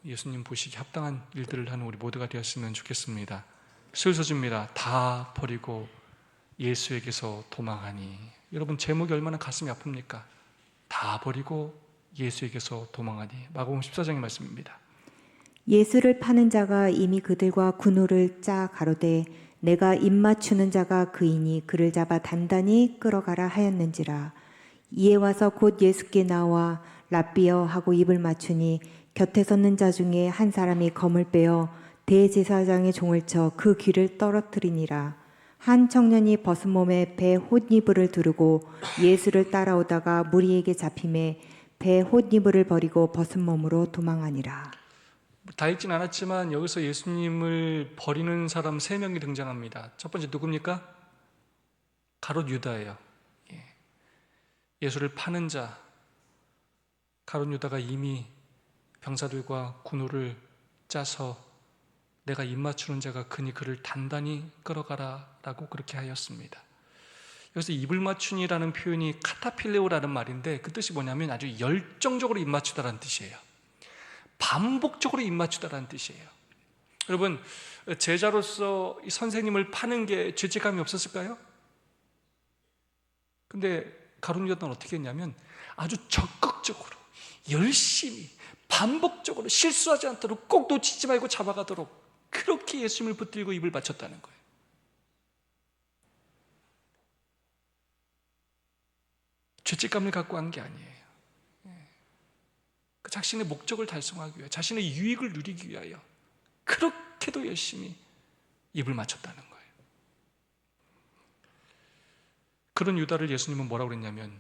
예수님 보시기 합당한 일들을 하는 우리 모두가 되었으면 좋겠습니다. 슬서집니다. 다 버리고 예수에게서 도망하니. 여러분, 제목이 얼마나 가슴이 아픕니까? 다 버리고 예수에게서 도망하니. 마가복음 14장의 말씀입니다. 예수를 파는 자가 이미 그들과 군호를 짜 가로되 내가 입맞추는 자가 그이니 그를 잡아 단단히 끌어가라 하였는지라. 이에 와서 곧 예수께 나와 랍비여 하고 입을 맞추니 곁에 섰는 자 중에 한 사람이 검을 빼어 대제사장의 종을 쳐 그 귀를 떨어뜨리니라. 한 청년이 벗은 몸에 배 홑이불을 두르고 예수를 따라오다가 무리에게 잡힘에 배 홑이불을 버리고 벗은 몸으로 도망하니라. 다 읽진 않았지만 여기서 예수님을 버리는 사람 3명이 등장합니다. 첫 번째 누굽니까? 가롯 유다예요. 예수를 파는 자, 가롯 유다가 이미 병사들과 군호를 짜서 내가 입맞추는 자가 그니 그를 단단히 끌어가라라고 그렇게 하였습니다. 여기서 입을 맞추니라는 표현이 카타필레오라는 말인데 그 뜻이 뭐냐면 아주 열정적으로 입맞추다라는 뜻이에요. 반복적으로 입맞추다라는 뜻이에요. 여러분, 제자로서 이 선생님을 파는 게 죄책감이 없었을까요? 근데 가룟 유다는 어떻게 했냐면 아주 적극적으로 열심히 반복적으로 실수하지 않도록 꼭 놓치지 말고 잡아가도록 그렇게 예수님을 붙들고 입을 맞췄다는 거예요. 죄책감을 갖고 한 게 아니에요. 그 자신의 목적을 달성하기 위해, 자신의 유익을 누리기 위하여 그렇게도 열심히 입을 맞췄다는 거예요. 그런 유다를 예수님은 뭐라고 그랬냐면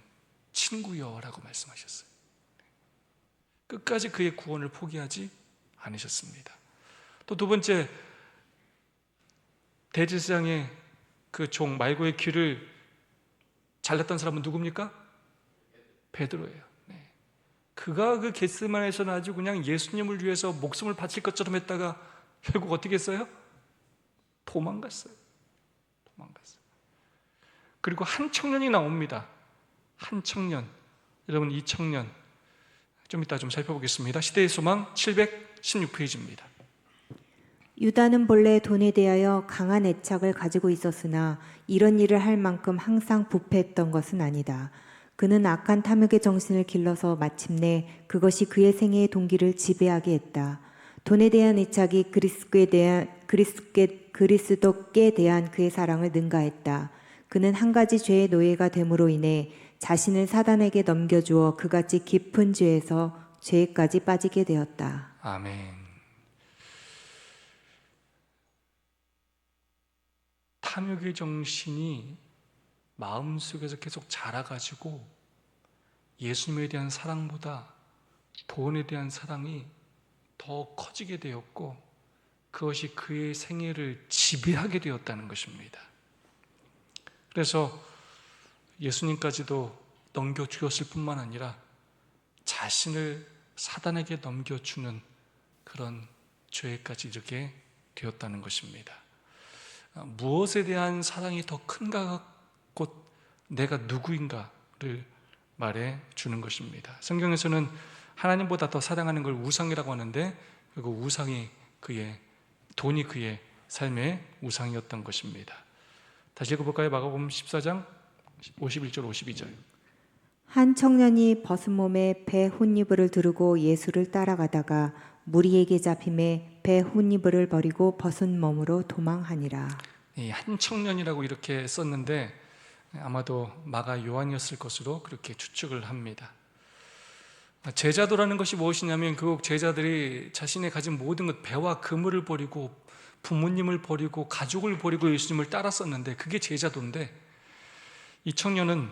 친구여라고 말씀하셨어요. 끝까지 그의 구원을 포기하지 않으셨습니다. 또 두 번째, 대제사장의 그 종 말고의 귀를 잘랐던 사람은 누굽니까? 베드로예요. 네. 그가 그 겟세마네에서는 아주 그냥 예수님을 위해서 목숨을 바칠 것처럼 했다가 결국 어떻게 했어요? 도망갔어요. 그리고 한 청년이 나옵니다. 한 청년. 여러분, 이 청년 좀 이따 좀 살펴보겠습니다. 시대의 소망 716페이지입니다. 유다는 본래 돈에 대하여 강한 애착을 가지고 있었으나 이런 일을 할 만큼 항상 부패했던 것은 아니다. 그는 악한 탐욕의 정신을 길러서 마침내 그것이 그의 생애의 동기를 지배하게 했다. 돈에 대한 애착이 그리스도께 대한 그의 사랑을 능가했다. 그는 한 가지 죄의 노예가 됨으로 인해 자신을 사단에게 넘겨주어 그같이 깊은 죄에까지 빠지게 되었다. 아멘. 탐욕의 정신이 마음속에서 계속 자라가지고 예수님에 대한 사랑보다 돈에 대한 사랑이 더 커지게 되었고 그것이 그의 생애를 지배하게 되었다는 것입니다. 그래서 예수님까지도 넘겨주었을 뿐만 아니라 자신을 사단에게 넘겨주는 그런 죄까지 이르게 되었다는 것입니다. 무엇에 대한 사랑이 더 큰가 곧 내가 누구인가를 말해 주는 것입니다. 성경에서는 하나님보다 더 사랑하는 걸 우상이라고 하는데 그 우상이 돈이 그의 삶의 우상이었던 것입니다. 다시 읽어볼까요? 마가복음 14장 51절 52절. 한 청년이 벗은 몸에 배 혼이불을 두르고 예수를 따라가다가 무리에게 잡힘에 배 혼이불을 버리고 벗은 몸으로 도망하니라. 한 청년이라고 이렇게 썼는데 아마도 마가 요한이었을 것으로 그렇게 추측을 합니다. 제자도라는 것이 무엇이냐면 그 제자들이 자신의 가진 모든 것, 배와 그물을 버리고 부모님을 버리고 가족을 버리고 예수님을 따랐었는데 그게 제자도인데 이 청년은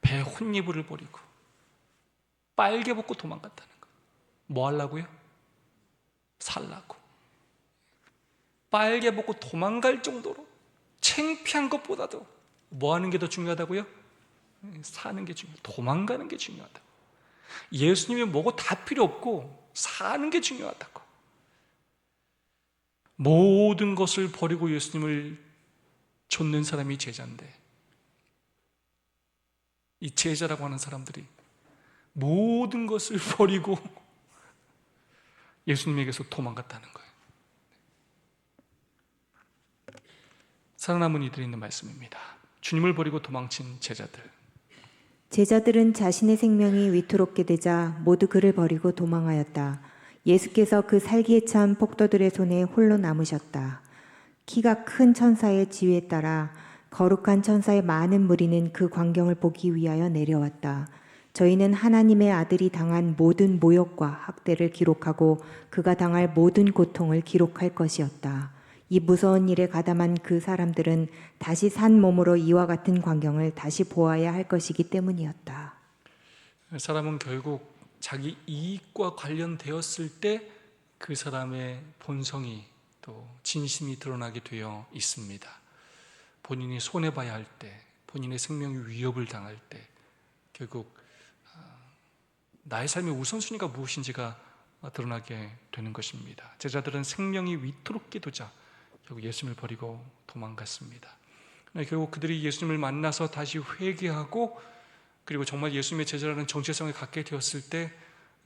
배 혼이불을 버리고 빨개 벗고 도망갔다는 거예요. 뭐 하려고요? 살라고. 빨개 벗고 도망갈 정도로 창피한 것보다도 뭐 하는 게 더 중요하다고요? 사는 게 중요하다. 도망가는 게 중요하다. 예수님이 뭐고 다 필요 없고 사는 게 중요하다고. 모든 것을 버리고 예수님을 좇는 사람이 제자인데 이 제자라고 하는 사람들이 모든 것을 버리고 예수님에게서 도망갔다는 거예요. 살아남은 이들이 있는 말씀입니다. 주님을 버리고 도망친 제자들. 제자들은 자신의 생명이 위태롭게 되자 모두 그를 버리고 도망하였다. 예수께서 그 살기에 찬 폭도들의 손에 홀로 남으셨다. 키가 큰 천사의 지휘에 따라 거룩한 천사의 많은 무리는 그 광경을 보기 위하여 내려왔다. 저희는 하나님의 아들이 당한 모든 모욕과 학대를 기록하고 그가 당할 모든 고통을 기록할 것이었다. 이 무서운 일에 가담한 그 사람들은 다시 산 몸으로 이와 같은 광경을 다시 보아야 할 것이기 때문이었다. 사람은 결국 자기 이익과 관련되었을 때 그 사람의 본성이 또 진심이 드러나게 되어 있습니다. 본인이 손해봐야 할 때, 본인의 생명이 위협을 당할 때 결국 나의 삶의 우선순위가 무엇인지가 드러나게 되는 것입니다. 제자들은 생명이 위태롭게 되자 결국 예수님을 버리고 도망갔습니다. 결국 그들이 예수님을 만나서 다시 회개하고 그리고 정말 예수님의 제자라는 정체성을 갖게 되었을 때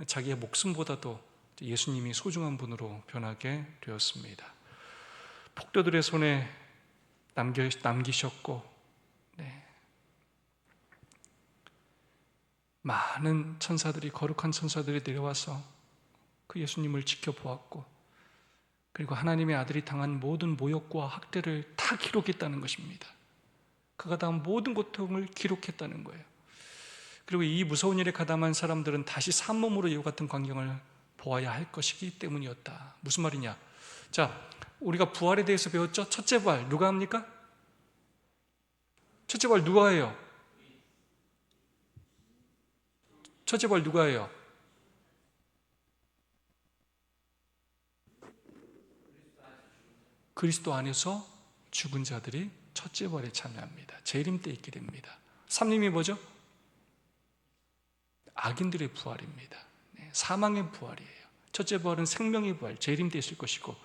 자기의 목숨보다도 예수님이 소중한 분으로 변하게 되었습니다. 폭도들의 손에 남기셨고 많은 천사들이, 거룩한 천사들이 내려와서 그 예수님을 지켜보았고, 그리고 하나님의 아들이 당한 모든 모욕과 학대를 다 기록했다는 것입니다. 그가 당한 모든 고통을 기록했다는 거예요. 그리고 이 무서운 일에 가담한 사람들은 다시 산몸으로 이와 같은 광경을 보아야 할 것이기 때문이었다. 무슨 말이냐? 자, 우리가 부활에 대해서 배웠죠? 첫째 부활 누가 합니까? 첫째 부활 누가 해요? 첫째 부활 누가 해요? 그리스도 안에서 죽은 자들이 첫째 부활에 참여합니다. 재림 때 있게 됩니다. 삼림이 뭐죠? 악인들의 부활입니다. 사망의 부활이에요. 첫째 부활은 생명의 부활, 재림 때 있을 것이고,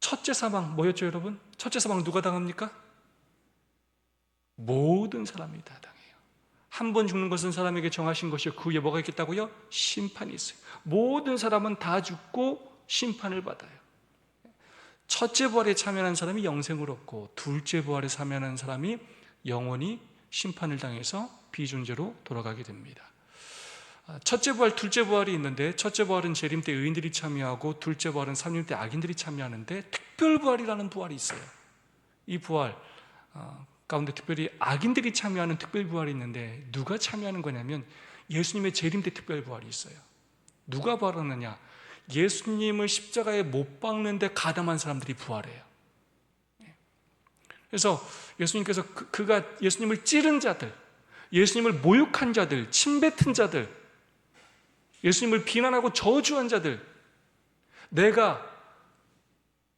첫째 사망 뭐였죠, 여러분? 첫째 사망 누가 당합니까? 모든 사람이 다 당해요. 한 번 죽는 것은 사람에게 정하신 것이요, 그 위에 뭐가 있겠다고요? 심판이 있어요. 모든 사람은 다 죽고 심판을 받아요. 첫째 부활에 참여한 사람이 영생을 얻고, 둘째 부활에 참여한 사람이 영원히 심판을 당해서 비존재로 돌아가게 됩니다. 첫째 부활, 둘째 부활이 있는데, 첫째 부활은 재림 때 의인들이 참여하고, 둘째 부활은 삼림 때 악인들이 참여하는데, 특별 부활이라는 부활이 있어요. 이 부활 가운데 특별히 악인들이 참여하는 특별 부활이 있는데, 누가 참여하는 거냐면 예수님의 재림 때 특별 부활이 있어요. 누가 부활하느냐? 예수님을 십자가에 못 박는데 가담한 사람들이 부활해요. 그래서 예수님께서 그가 예수님을 찌른 자들, 예수님을 모욕한 자들, 침뱉은 자들, 예수님을 비난하고 저주한 자들, 내가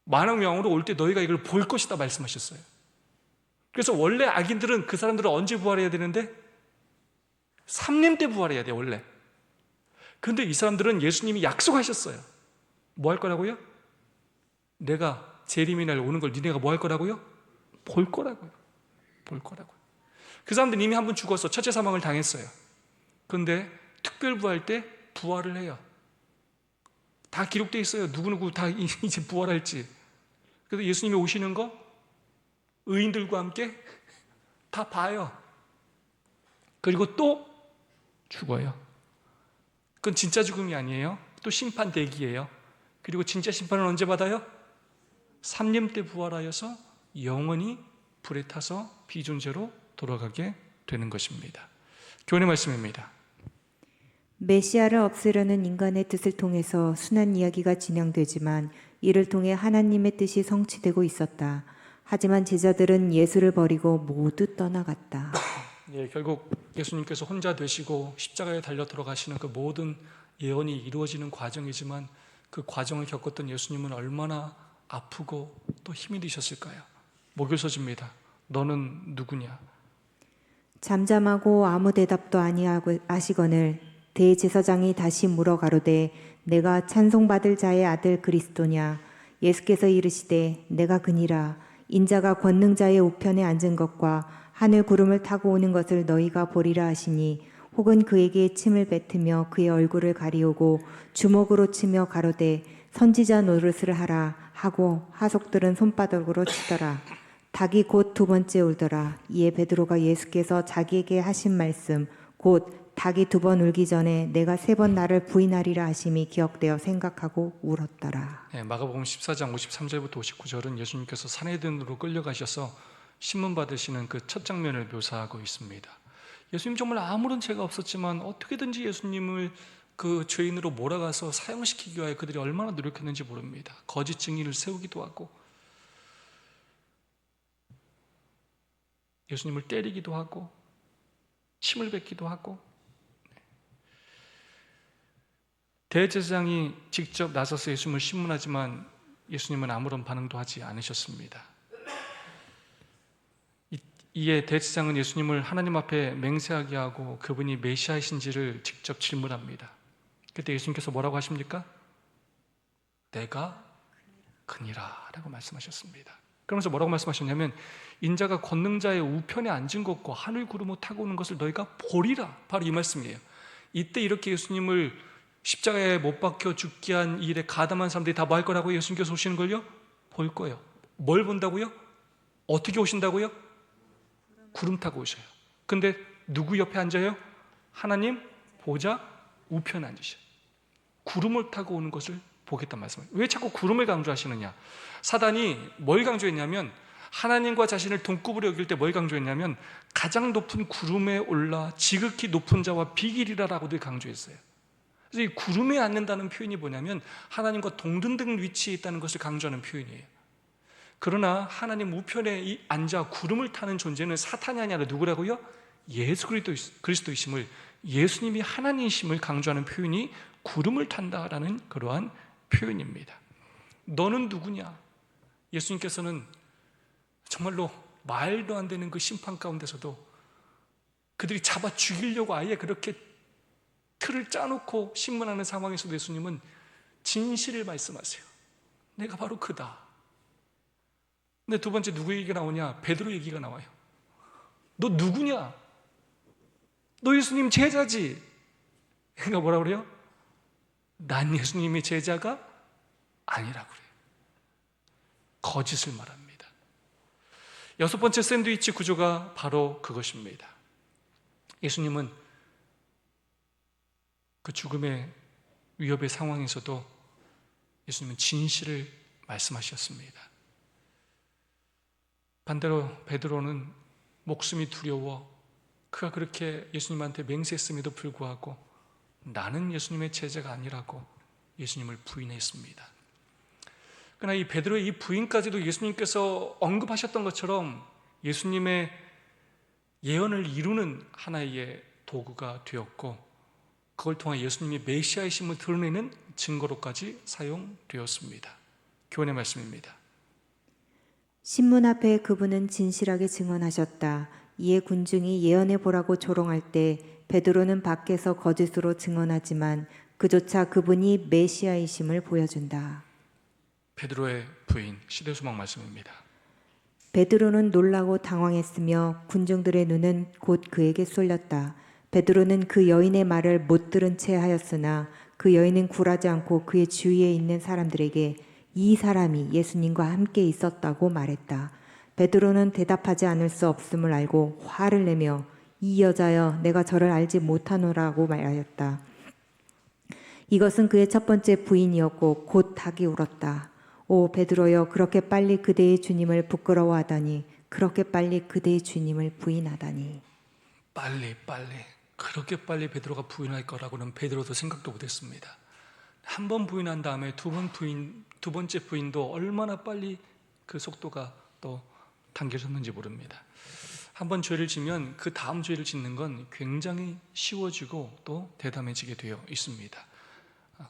만왕 영으로 올 때 너희가 이걸 볼 것이다 말씀하셨어요. 그래서 원래 악인들은, 그 사람들은 언제 부활해야 되는데? 삼림 때 부활해야 돼요, 원래. 근데 이 사람들은 예수님이 약속하셨어요. 뭐 할 거라고요? 내가 재림의 날 오는 걸 니네가 뭐 할 거라고요? 볼 거라고요. 볼 거라고요. 그 사람들은 이미 한 번 죽어서 첫째 사망을 당했어요. 그런데 특별 부활 때 부활을 해요. 다 기록되어 있어요. 누구누구 다 이제 부활할지. 그래서 예수님이 오시는 거 의인들과 함께 다 봐요. 그리고 또 죽어요. 그건 진짜 죽음이 아니에요. 또 심판 대기예요. 그리고 진짜 심판은 언제 받아요? 삼림 때 부활하여서 영원히 불에 타서 비존재로 돌아가게 되는 것입니다. 교훈의 말씀입니다. 메시아를 없애려는 인간의 뜻을 통해서 순한 이야기가 진행되지만 이를 통해 하나님의 뜻이 성취되고 있었다. 하지만 제자들은 예수를 버리고 모두 떠나갔다. 예, 결국 예수님께서 혼자 되시고 십자가에 달려 들어가시는 그 모든 예언이 이루어지는 과정이지만, 그 과정을 겪었던 예수님은 얼마나 아프고 또 힘이 드셨을까요? 목요서집니다. 너는 누구냐? 잠잠하고 아무 대답도 아니하시거늘 대제사장이 다시 물어 가로되 내가 찬송받을 자의 아들 그리스도냐? 예수께서 이르시되 내가 그니라. 인자가 권능자의 우편에 앉은 것과 하늘 구름을 타고 오는 것을 너희가 보리라 하시니, 혹은 그에게 침을 뱉으며 그의 얼굴을 가리우고 주먹으로 치며 가로되 선지자 노릇을 하라 하고 하속들은 손바닥으로 치더라. 닭이 곧 두 번째 울더라. 이에 베드로가 예수께서 자기에게 하신 말씀 곧 닭이 두 번 울기 전에 내가 세 번 나를 부인하리라 하심이 기억되어 생각하고 울었더라. 네, 마가복음 14장 53절부터 59절은 예수님께서 산헤드린으로 끌려가셔서 신문 받으시는 그 첫 장면을 묘사하고 있습니다. 예수님 정말 아무런 죄가 없었지만 어떻게든지 예수님을 그 죄인으로 몰아가서 사형시키기 위하여 그들이 얼마나 노력했는지 모릅니다. 거짓 증인을 세우기도 하고 예수님을 때리기도 하고 침을 뱉기도 하고, 대제사장이 직접 나서서 예수님을 신문하지만 예수님은 아무런 반응도 하지 않으셨습니다. 이에 대제사장은 예수님을 하나님 앞에 맹세하게 하고 그분이 메시아이신지를 직접 질문합니다. 그때 예수님께서 뭐라고 하십니까? 내가 그니라 라고 말씀하셨습니다. 그러면서 뭐라고 말씀하셨냐면, 인자가 권능자의 우편에 앉은 것과 하늘 구름을 타고 오는 것을 너희가 보리라. 바로 이 말씀이에요. 이때 이렇게 예수님을 십자가에 못 박혀 죽게 한 일에 가담한 사람들이 다 뭐 할 거라고요? 예수님께서 오시는 걸요? 볼 거예요. 뭘 본다고요? 어떻게 오신다고요? 구름 타고 오셔요. 근데 누구 옆에 앉아요? 하나님 보좌 우편에 앉으셔. 구름을 타고 오는 것을 보겠단 말씀이에요. 왜 자꾸 구름을 강조하시느냐? 사단이 뭘 강조했냐면, 하나님과 자신을 동급으로 여길 때 뭘 강조했냐면, 가장 높은 구름에 올라 지극히 높은 자와 비길이라라고들 강조했어요. 그래서 이 구름에 앉는다는 표현이 뭐냐면, 하나님과 동등등 위치에 있다는 것을 강조하는 표현이에요. 그러나 하나님 우편에 앉아 구름을 타는 존재는 사탄이 아니라 누구라고요? 예수 그리스도이심을, 예수님이 하나님이심을 강조하는 표현이 구름을 탄다라는 그러한 표현입니다. 너는 누구냐? 예수님께서는 정말로 말도 안 되는 그 심판 가운데서도 그들이 잡아 죽이려고 아예 그렇게 틀을 짜놓고 신문하는 상황에서도 예수님은 진실을 말씀하세요. 내가 바로 그다. 근데 두 번째 누구 얘기가 나오냐? 베드로 얘기가 나와요. 너 누구냐? 너 예수님 제자지. 그러니까 뭐라 그래요? 난 예수님의 제자가 아니라고 그래요. 거짓을 말합니다. 여섯 번째 샌드위치 구조가 바로 그것입니다. 예수님은 그 죽음의 위협의 상황에서도 예수님은 진실을 말씀하셨습니다. 반대로 베드로는 목숨이 두려워 그가 그렇게 예수님한테 맹세했음에도 불구하고 나는 예수님의 제자가 아니라고 예수님을 부인했습니다. 그러나 이 베드로의 이 부인까지도 예수님께서 언급하셨던 것처럼 예수님의 예언을 이루는 하나의 도구가 되었고, 그걸 통해 예수님이 메시아이심을 드러내는 증거로까지 사용되었습니다. 교훈의 말씀입니다. 신문 앞에 그분은 진실하게 증언하셨다. 이에 군중이 예언해 보라고 조롱할 때 베드로는 밖에서 거짓으로 증언하지만 그조차 그분이 메시아이심을 보여준다. 베드로의 부인, 시대소망 말씀입니다. 베드로는 놀라고 당황했으며 군중들의 눈은 곧 그에게 쏠렸다. 베드로는 그 여인의 말을 못 들은 채 하였으나 그 여인은 굴하지 않고 그의 주위에 있는 사람들에게 이 사람이 예수님과 함께 있었다고 말했다. 베드로는 대답하지 않을 수 없음을 알고 화를 내며 이 여자여 내가 저를 알지 못하노라고 말하였다. 이것은 그의 첫 번째 부인이었고 곧 닭이 울었다. 오 베드로여 그렇게 빨리 그대의 주님을 부끄러워하다니, 그렇게 빨리 그대의 주님을 부인하다니. 빨리 그렇게 빨리 베드로가 부인할 거라고는 베드로도 생각도 못했습니다. 한 번 부인한 다음에 두 번째 부인도 얼마나 빨리 그 속도가 또 당겨졌는지 모릅니다. 한 번 죄를 지면 그 다음 죄를 짓는 건 굉장히 쉬워지고 또 대담해지게 되어 있습니다.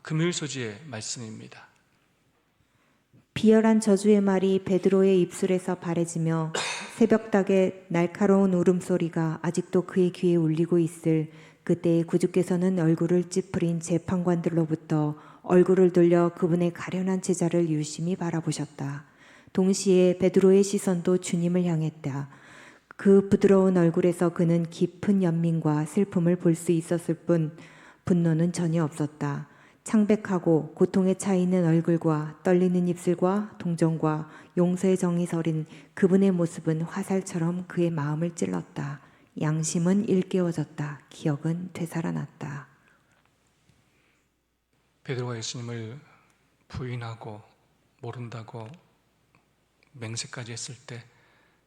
금요일 소지의 말씀입니다. 비열한 저주의 말이 베드로의 입술에서 바래지며 새벽닭의 날카로운 울음소리가 아직도 그의 귀에 울리고 있을 그때에 구주께서는 얼굴을 찌푸린 재판관들로부터 얼굴을 돌려 그분의 가련한 제자를 유심히 바라보셨다. 동시에 베드로의 시선도 주님을 향했다. 그 부드러운 얼굴에서 그는 깊은 연민과 슬픔을 볼 수 있었을 뿐 분노는 전혀 없었다. 창백하고 고통에 차 있는 얼굴과 떨리는 입술과 동정과 용서의 정이 서린 그분의 모습은 화살처럼 그의 마음을 찔렀다. 양심은 일깨워졌다. 기억은 되살아났다. 베드로가 예수님을 부인하고 모른다고 맹세까지 했을 때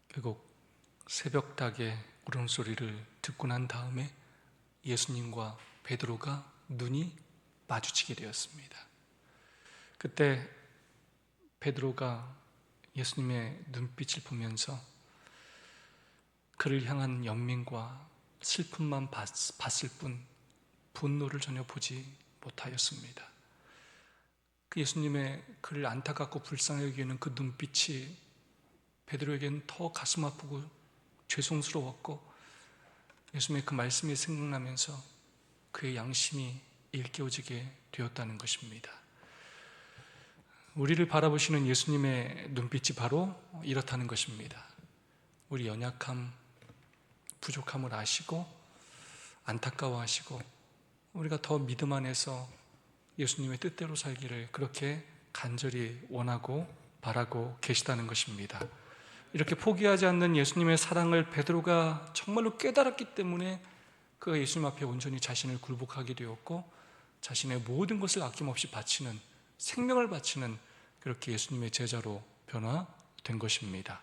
결국 새벽닭의 울음소리를 듣고 난 다음에 예수님과 베드로가 눈이 마주치게 되었습니다. 그때 베드로가 예수님의 눈빛을 보면서 그를 향한 연민과 슬픔만 봤을 뿐 분노를 전혀 보지 못하였습니다. 그 예수님의 그를 안타깝고 불쌍하게 여기는 그 눈빛이 베드로에게는 더 가슴 아프고 죄송스러웠고, 예수님의 그 말씀이 생각나면서 그의 양심이 일깨워지게 되었다는 것입니다. 우리를 바라보시는 예수님의 눈빛이 바로 이렇다는 것입니다. 우리 연약함, 부족함을 아시고 안타까워하시고 우리가 더 믿음 안에서 예수님의 뜻대로 살기를 그렇게 간절히 원하고 바라고 계시다는 것입니다. 이렇게 포기하지 않는 예수님의 사랑을 베드로가 정말로 깨달았기 때문에 그가 예수님 앞에 온전히 자신을 굴복하게 되었고 자신의 모든 것을 아낌없이 바치는, 생명을 바치는 그렇게 예수님의 제자로 변화된 것입니다.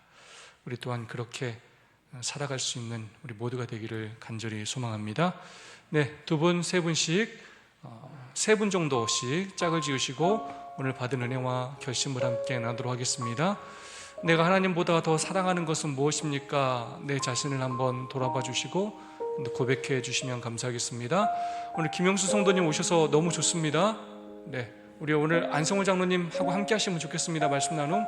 우리 또한 그렇게 살아갈 수 있는 우리 모두가 되기를 간절히 소망합니다. 네, 두 분, 세 분씩, 세 분 정도씩 짝을 지으시고 오늘 받은 은혜와 결심을 함께 나누도록 하겠습니다. 내가 하나님보다 더 사랑하는 것은 무엇입니까? 내 자신을 한번 돌아봐 주시고 고백해 주시면 감사하겠습니다. 오늘 김영수 성도님 오셔서 너무 좋습니다. 네, 우리 오늘 안성호 장로님하고 함께 하시면 좋겠습니다. 말씀 나눔.